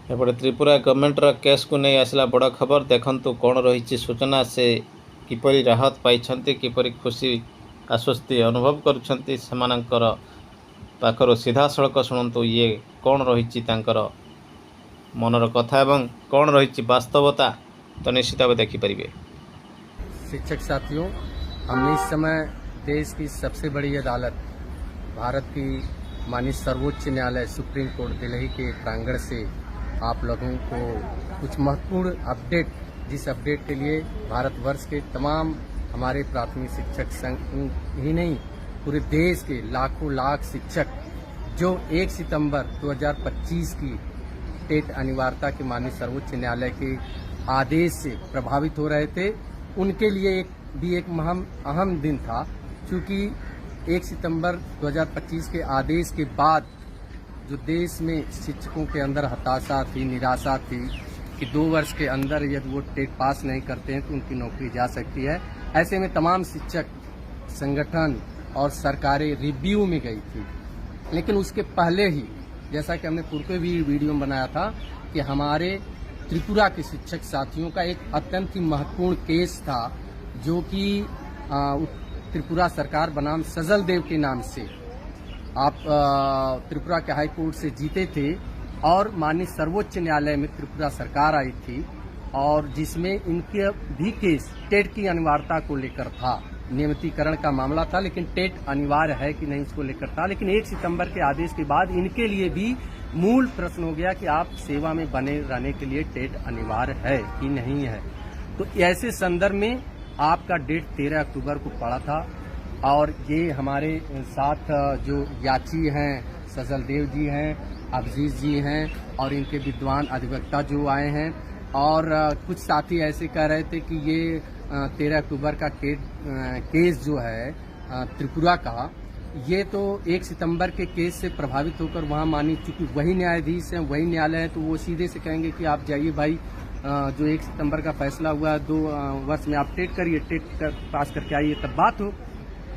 एपटे Tripura गवर्नमेंटर case को नहीं आसला बड़ खबर देखंतु कौन रही सूचना से किपरि राहत पाई किपरि खुशी आश्वस्ति अनुभव करुछंती सेमानंकर पाखर सीधा सड़क शुणु ये कौन रही मनर कथा एवं कौन रही वास्तवता तो निश्चित भाव देखिपारे। शिक्षक साथियों, हमने इस समय देश की सबसे बड़ी अदालत भारत की माननीय सर्वोच्च न्यायालय सुप्रीम कोर्ट दिल्ली के प्रांगण से आप लोगों को कुछ महत्वपूर्ण अपडेट, जिस अपडेट के लिए भारतवर्ष के तमाम हमारे प्राथमिक शिक्षक संघ ही नहीं पूरे देश के लाखों लाख शिक्षक जो 1 सितंबर 2025 की टेट अनिवार्यता के माननीय सर्वोच्च न्यायालय के आदेश से प्रभावित हो रहे थे, उनके लिए एक अहम दिन था। क्योंकि 1 सितंबर 2025 के आदेश के बाद जो देश में शिक्षकों के अंदर हताशा थी, निराशा थी कि 2 वर्ष के अंदर यदि वो टेट पास नहीं करते हैं तो उनकी नौकरी जा सकती है। ऐसे में तमाम शिक्षक संगठन और सरकारें रिव्यू में गई थी। लेकिन उसके पहले ही, जैसा कि हमने पूर्व में भी वीडियो में बनाया था, कि हमारे त्रिपुरा के शिक्षक साथियों का एक अत्यंत ही महत्वपूर्ण केस था, जो कि त्रिपुरा सरकार बनाम सजल देव के नाम से आप त्रिपुरा के हाई कोर्ट से जीते थे और माननीय सर्वोच्च न्यायालय में त्रिपुरा सरकार आई थी, और जिसमें इनके भी केस टेट की अनिवार्यता को लेकर था। नियमितीकरण का मामला था, लेकिन टेट अनिवार्य है कि नहीं उसको लेकर था। लेकिन 1 सितंबर के आदेश के बाद इनके लिए भी मूल प्रश्न हो गया कि आप सेवा में बने रहने के लिए टेट अनिवार्य है कि नहीं है। तो ऐसे संदर्भ में आपका डेट 13 अक्टूबर को पड़ा था, और ये हमारे साथ जो याची हैं, सजल देव जी हैं, अभिजीत जी हैं, और इनके विद्वान अधिवक्ता जो आए हैं, और कुछ साथी ऐसे कह रहे थे कि ये 13 अक्टूबर का केस जो है त्रिपुरा का, ये तो 1 सितंबर के केस से प्रभावित होकर वहाँ मानी, चूंकि वही न्यायाधीश हैं, वही न्यायालय है, तो वो सीधे से कहेंगे कि आप जाइए भाई, जो 1 सितंबर का फैसला हुआ है 2 वर्ष में आप टेट करिए, टेट पास करके आइए, तब बात हो।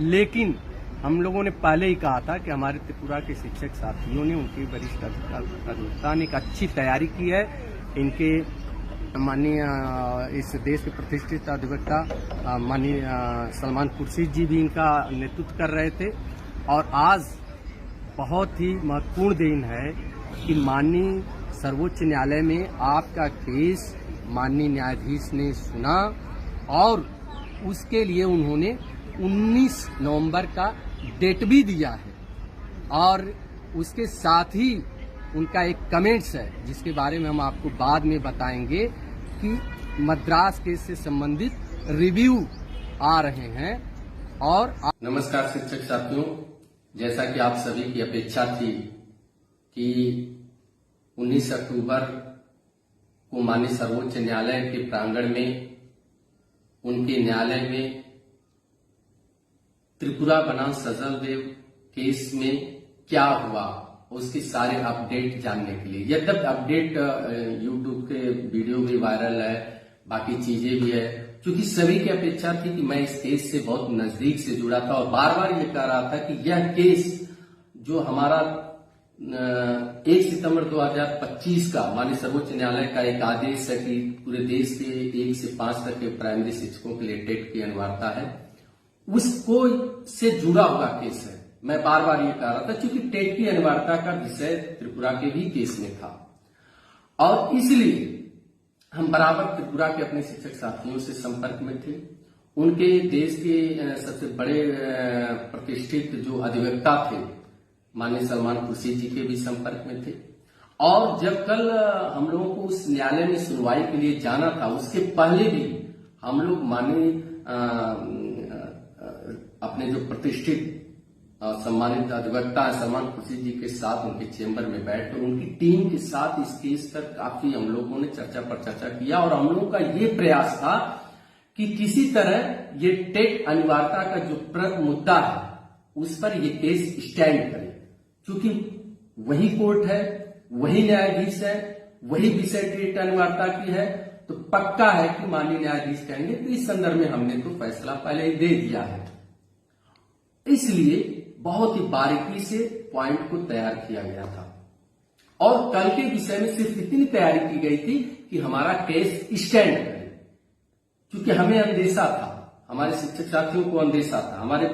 लेकिन हम लोगों ने पहले ही कहा था कि हमारे त्रिपुरा के शिक्षक साथियों ने, उनके वरिष्ठ अधिवक्ता ने एक अच्छी तैयारी की है। इनके माननीय इस देश के प्रतिष्ठित अधिवक्ता माननीय सलमान खुर्शीद जी भी इनका नेतृत्व कर रहे थे। और आज बहुत ही महत्वपूर्ण दिन है कि माननीय सर्वोच्च न्यायालय में आपका केस माननीय न्यायाधीश ने सुना, और उसके लिए उन्होंने 19 नवंबर का डेट भी दिया है। और उसके साथ ही उनका एक कमेंट्स है, जिसके बारे में हम आपको बाद में बताएंगे, कि मद्रास केस से संबंधित रिव्यू आ रहे हैं। और नमस्कार शिक्षक साथियों, जैसा कि आप सभी की अपेक्षा थी कि 19 अक्टूबर को माननीय सर्वोच्च न्यायालय के प्रांगण में, उनके न्यायालय में त्रिपुरा बनाम सजल देव केस में क्या हुआ, उसके सारे अपडेट जानने के लिए। यद्यपि अपडेट यूट्यूब के वीडियो भी वायरल है, बाकी चीजें भी है, क्योंकि सभी की अपेक्षा थी कि मैं इस केस से बहुत नजदीक से जुड़ा था, और बार बार ये कह रहा था कि यह केस जो हमारा 1 सितंबर 2025 का माननीय सर्वोच्च न्यायालय का एक आदेश है कि पूरे देश के 1 से 5 तक के प्राइमरी शिक्षकों के लिए टेट की अनिवार्यता है, उसको से जुड़ा हुआ केस है। मैं बार बार ये कह रहा था, क्योंकि टेट की अनिवार्यता का विषय त्रिपुरा के भी केस में था, और इसलिए हम बराबर त्रिपुरा के अपने शिक्षक साथियों से संपर्क में थे। उनके देश के सबसे बड़े प्रतिष्ठित जो अधिवक्ता थे माननीय सलमान खुर्शीद जी के भी संपर्क में थे। और जब कल हम लोगों को उस न्यायालय में सुनवाई के लिए जाना था, उसके पहले भी हम लोग माननीय अपने जो प्रतिष्ठित सम्मानित अधिवक्ता है सलमान खुर्शीद जी के साथ उनके चेंबर में बैठ कर उनकी टीम के साथ इस केस पर काफी हम लोगों ने चर्चा पर चर्चा किया, और हम लोगों का ये प्रयास था कि किसी तरह ये टेट अनिवार्यता का जो मुद्दा है उस पर ये केस स्टैंड करे, क्योंकि वही कोर्ट है, वही न्यायाधीश है, वही विषय टेट अनिवार्यता की है, तो पक्का है कि माननीय न्यायाधीश कहेंगे। तो इस संदर्भ में हमने तो फैसला पहले ही दे दिया है, इसलिए बहुत ही बारीकी से पॉइंट को तैयार किया गया था। और कल के विषय में सिर्फ इतनी तैयारी की गई थी कि हमारा केस स्टैंड करे, क्योंकि हमें अंदेशा था, हमारे शिक्षक साथियों को अंदेशा था, हमारे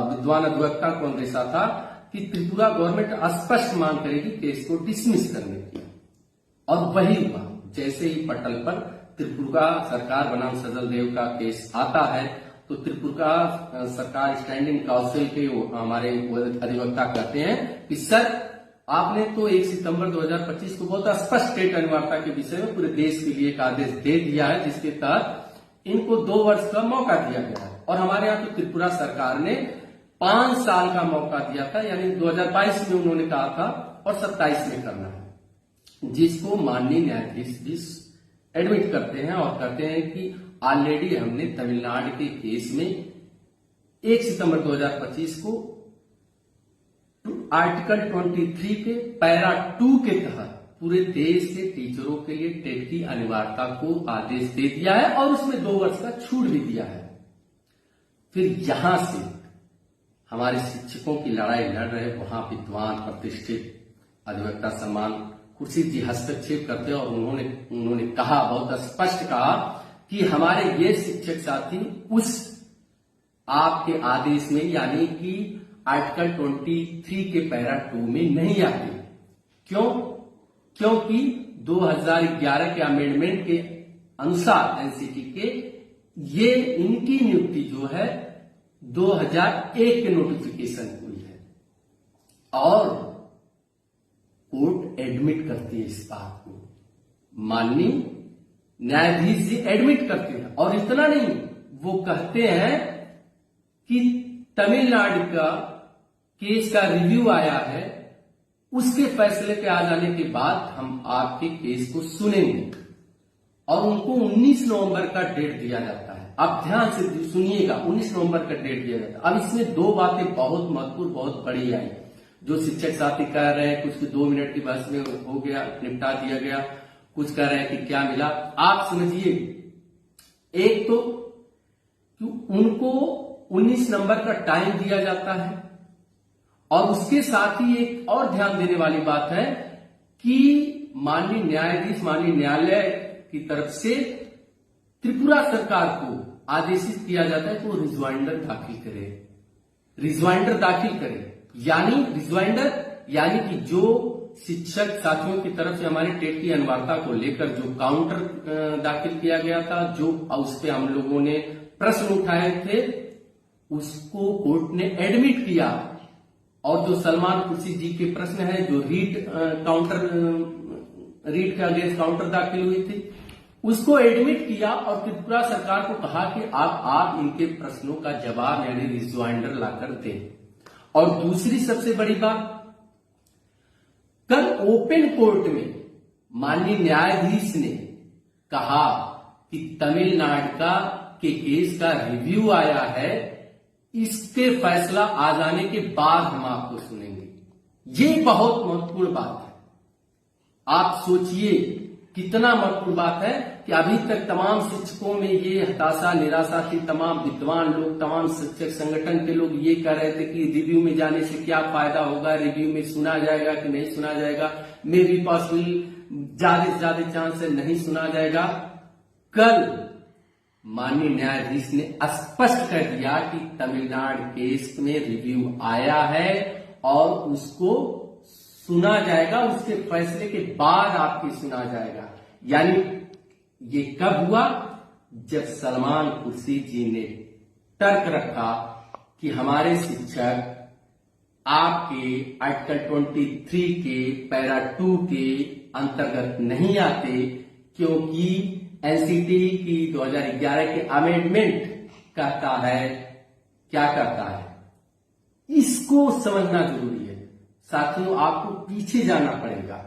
विद्वान अधिवक्ता को अंदेशा था कि त्रिपुरा गवर्नमेंट स्पष्ट मांग करेगी केस को डिसमिस करने की। और वही हुआ। जैसे ही पटल पर त्रिपुरा सरकार बनाम सजल देव का केस आता है तो त्रिपुरा सरकार स्टैंडिंग काउंसिल के हमारे अधिवक्ता कहते हैं कि सर आपने तो 1 सितंबर 2025 को बहुत स्पष्ट स्टेट अनिवार्यता के विषय में पूरे देश के लिए एक आदेश दे दिया है, जिसके तहत इनको 2 वर्ष का मौका दिया गया है। और हमारे यहाँ तो त्रिपुरा सरकार ने 5 साल का मौका दिया था, यानी 2022 में उन्होंने कहा था और 27 में करना है, जिसको माननीय न्यायाधीश भी एडमिट करते हैं और कहते हैं कि ऑलरेडी हमने तमिलनाडु के केस में 1 सितंबर 2025 को आर्टिकल 23 के पैरा 2 के तहत पूरे देश के टीचरों के लिए टेट की अनिवार्यता को आदेश दे दिया है और उसमें 2 वर्ष का छूट भी दिया है। फिर यहां से हमारे शिक्षकों की लड़ाई लड़ रहे वहां विद्वान प्रतिष्ठित अधिवक्ता सम्मान खुर्शीद जी हस्तक्षेप करते और उन्होंने कहा, बहुत स्पष्ट कहा कि हमारे ये शिक्षक साथी उस आपके आदेश में यानी कि आर्टिकल 23 के पैरा 2 में नहीं आते। क्यों? क्योंकि 2011 के अमेंडमेंट के अनुसार एनसीटी के ये इनकी नियुक्ति जो है 2001 के नोटिफिकेशन हुई है और कोर्ट एडमिट करती है इस बात को, माननीय न्यायाधीश जी एडमिट करते हैं। और इतना नहीं, वो कहते हैं कि तमिलनाडु का केस का रिव्यू आया है, उसके फैसले के आ जाने के बाद हम आपके केस को सुनेंगे और उनको 19 नवंबर का डेट दिया जाता है। आप ध्यान से सुनिएगा, 19 नवंबर का डेट दिया जाता है। अब इसमें 2 बातें बहुत महत्वपूर्ण, बहुत बड़ी आई, जो शिक्षक साथी कह रहे हैं कुछ 2 मिनट की बहस में हो गया, निपटा दिया गया, कुछ कह रहे हैं कि क्या मिला। आप समझिए, एक तो कि उनको 19 नंबर का टाइम दिया जाता है और उसके साथ ही एक और ध्यान देने वाली बात है कि माननीय न्यायाधीश, माननीय न्यायालय की तरफ से त्रिपुरा सरकार को आदेशित किया जाता है कि वो रिजवाइंडर दाखिल करे, रिजवाइंडर दाखिल करे। यानी रिजवाइंडर यानी कि जो शिक्षक साथियों की तरफ से हमारे टेट की अनिवार्यता को लेकर जो काउंटर दाखिल किया गया था, जो उस पे हम लोगों ने प्रश्न उठाए थे, उसको कोर्ट ने एडमिट किया। और जो सलमान खुर्शीद जी के प्रश्न है, जो रीट के अगेंस्ट काउंटर दाखिल हुई थी, उसको एडमिट किया और त्रिपुरा सरकार को कहा कि आप इनके प्रश्नों का जवाब यानी रिजवाइंडर लाकर दें। और दूसरी सबसे बड़ी बात, कल ओपन कोर्ट में माननीय न्यायाधीश ने कहा कि तमिलनाडु के केस का रिव्यू आया है, इसके फैसला आ जाने के बाद हम आपको सुनेंगे। ये बहुत महत्वपूर्ण बात है। आप सोचिए कितना महत्वपूर्ण बात है कि अभी तक तमाम शिक्षकों में ये हताशा, निराशा थी। तमाम विद्वान लोग, तमाम शिक्षक संगठन के लोग ये कह रहे थे कि रिव्यू में जाने से क्या फायदा होगा, रिव्यू में सुना जाएगा कि नहीं सुना जाएगा, मे बी पॉसिबल ज्यादा से ज्यादा चांस है नहीं सुना जाएगा। कल माननीय न्यायाधीश ने स्पष्ट कर दिया कि तमिलनाडु केस में रिव्यू आया है और उसको सुना जाएगा, उसके फैसले के बाद आपकी सुना जाएगा। यानी ये कब हुआ? जब सलमान खुर्शीद जी ने तर्क रखा कि हमारे शिक्षक आपके आर्टिकल 23 के पैरा 2 के अंतर्गत नहीं आते, क्योंकि एनसीटी की 2011 के अमेंडमेंट कहता है, क्या कहता है, इसको समझना जरूरी है। साथियों, आपको पीछे जाना पड़ेगा।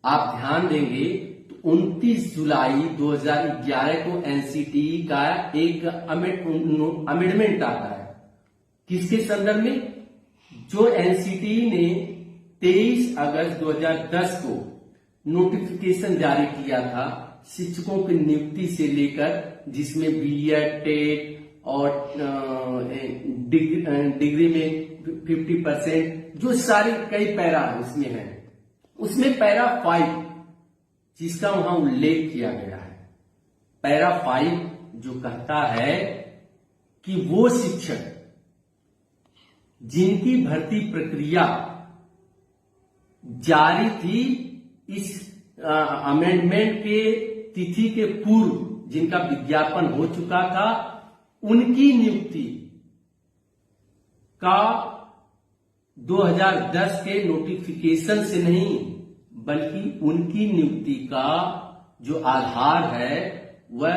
आप ध्यान देंगे तो 29 जुलाई 2011 को एनसीटी का एक अमेंडमेंट आता है। किसके संदर्भ में? जो एनसीटी ने 23 अगस्त 2010 को नोटिफिकेशन जारी किया था शिक्षकों की नियुक्ति से लेकर, जिसमें बीएड, टेट और डिग्री में 50%, जो सारे कई पैरा उसमें है, उसमें पैरा 5 जिसका वहां उल्लेख किया गया है, पैरा 5 जो कहता है कि वो शिक्षक जिनकी भर्ती प्रक्रिया जारी थी इस अमेंडमेंट के तिथि के पूर्व, जिनका विज्ञापन हो चुका था, उनकी नियुक्ति का 2010 के नोटिफिकेशन से नहीं बल्कि उनकी नियुक्ति का जो आधार है वह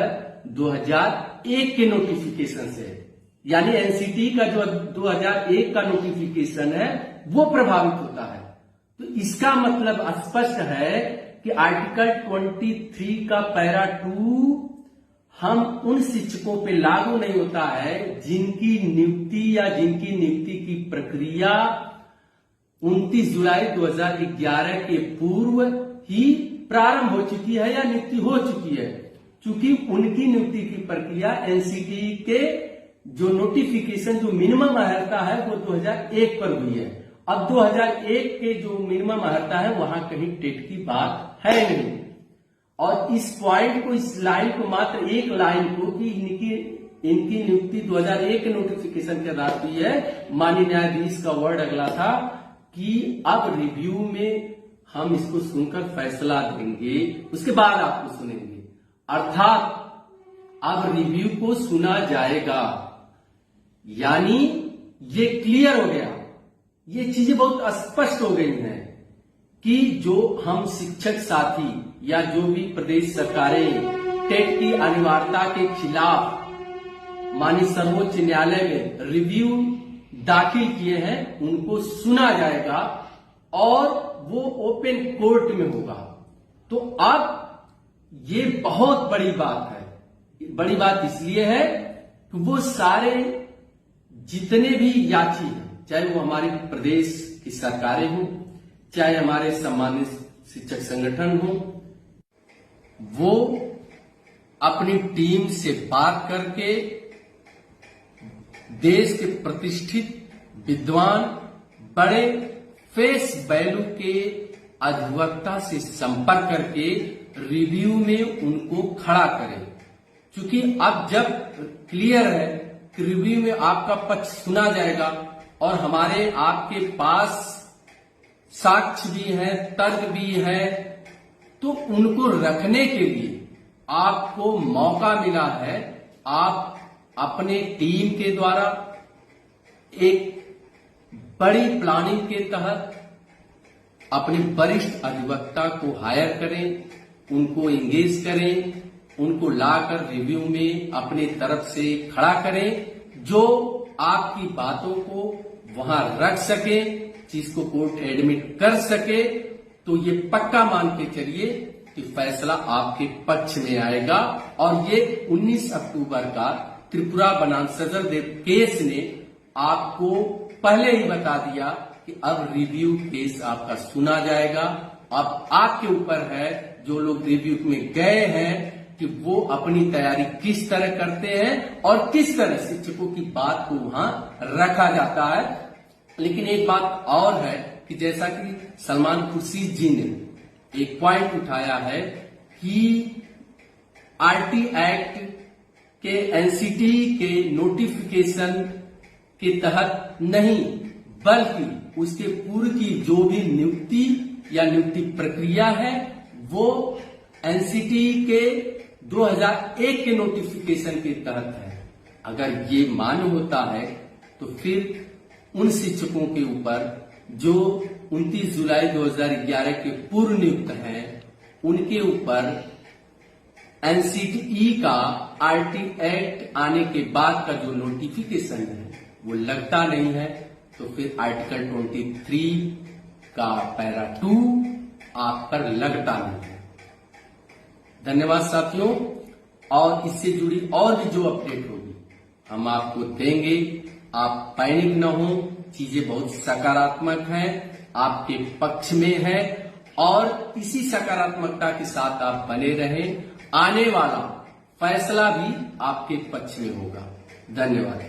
2001 के नोटिफिकेशन से है। यानी एनसीटी का जो 2001 का नोटिफिकेशन है वो प्रभावित होता है। तो इसका मतलब स्पष्ट है कि आर्टिकल 23 का पैरा 2 हम उन शिक्षकों पे लागू नहीं होता है जिनकी नियुक्ति या जिनकी नियुक्ति की प्रक्रिया 29 जुलाई 2011 के पूर्व ही प्रारंभ हो चुकी है या नियुक्ति हो चुकी है। चूंकि उनकी नियुक्ति की प्रक्रिया एनसीटी के जो नोटिफिकेशन जो मिनिमम अर्हता है वो 2001 पर हुई है। अब 2001 के जो मिनिमम अर्हता है वहां कहीं टेट की बात है नहीं। और इस पॉइंट को, इस लाइन को, मात्र एक लाइन को कि इनकी नियुक्ति 2001 के नोटिफिकेशन के आधार पर हुई है, माननीय न्यायाधीश का वर्ड अगला था कि अब रिव्यू में हम इसको सुनकर फैसला देंगे, उसके बाद आपको सुनेंगे। अर्थात अब रिव्यू को सुना जाएगा, यानी ये क्लियर हो गया, ये चीजें बहुत स्पष्ट हो गई हैं कि जो हम शिक्षक साथी या जो भी प्रदेश सरकारें टेट की अनिवार्यता के खिलाफ माननीय सर्वोच्च न्यायालय में रिव्यू दाखिल किए हैं उनको सुना जाएगा और वो ओपन कोर्ट में होगा। तो अब ये बहुत बड़ी बात है। बड़ी बात इसलिए है कि वो सारे जितने भी याची हैं, चाहे वो हमारे प्रदेश की सरकारें हों, चाहे हमारे सम्मानित शिक्षक संगठन हों, वो अपनी टीम से बात करके देश के प्रतिष्ठित विद्वान बड़े फेस वैल्यू के अधिवक्ता से संपर्क करके रिव्यू में उनको खड़ा करें। क्योंकि अब जब क्लियर है कि रिव्यू में आपका पक्ष सुना जाएगा और हमारे आपके पास साक्ष्य भी है, तर्क भी है, तो उनको रखने के लिए आपको मौका मिला है। आप अपने टीम के द्वारा एक बड़ी प्लानिंग के तहत अपने वरिष्ठ अधिवक्ता को हायर करें, उनको एंगेज करें, उनको लाकर रिव्यू में अपने तरफ से खड़ा करें, जो आपकी बातों को वहां रख सके, जिसको कोर्ट एडमिट कर सके। तो ये पक्का मान के चलिए कि फैसला आपके पक्ष में आएगा। और ये 19 अक्टूबर का त्रिपुरा बनाम सजरदेव केस ने आपको पहले ही बता दिया कि अब रिव्यू केस आपका सुना जाएगा। अब आपके ऊपर है, जो लोग रिव्यू में गए हैं, कि वो अपनी तैयारी किस तरह करते हैं और किस तरह शिक्षकों की बात को वहां रखा जाता है। लेकिन एक बात और है कि जैसा कि सलमान खुर्शीद जी ने एक पॉइंट उठाया है कि आरटी एक्ट के एनसीटी के नोटिफिकेशन के तहत नहीं, बल्कि उसके पूर्व की जो भी नियुक्ति या नियुक्ति प्रक्रिया है वो एनसीटी के 2001 के नोटिफिकेशन के तहत है। अगर ये मान्य होता है तो फिर उन शिक्षकों के ऊपर जो 29 जुलाई 2011 के पूर्व नियुक्त हैं, उनके ऊपर एनसीटी का आरटी एक्ट आने के बाद का जो नोटिफिकेशन है वो लगता नहीं है। तो फिर आर्टिकल 23 का पैरा 2 आप पर लगता नहीं है। धन्यवाद साथियों। और इससे जुड़ी और भी जो अपडेट होगी हम आपको देंगे। आप पैनिक न हो, चीजें बहुत सकारात्मक हैं, आपके पक्ष में है और इसी सकारात्मकता के साथ आप बने रहें। आने वाला फैसला भी आपके पक्ष में होगा। धन्यवाद।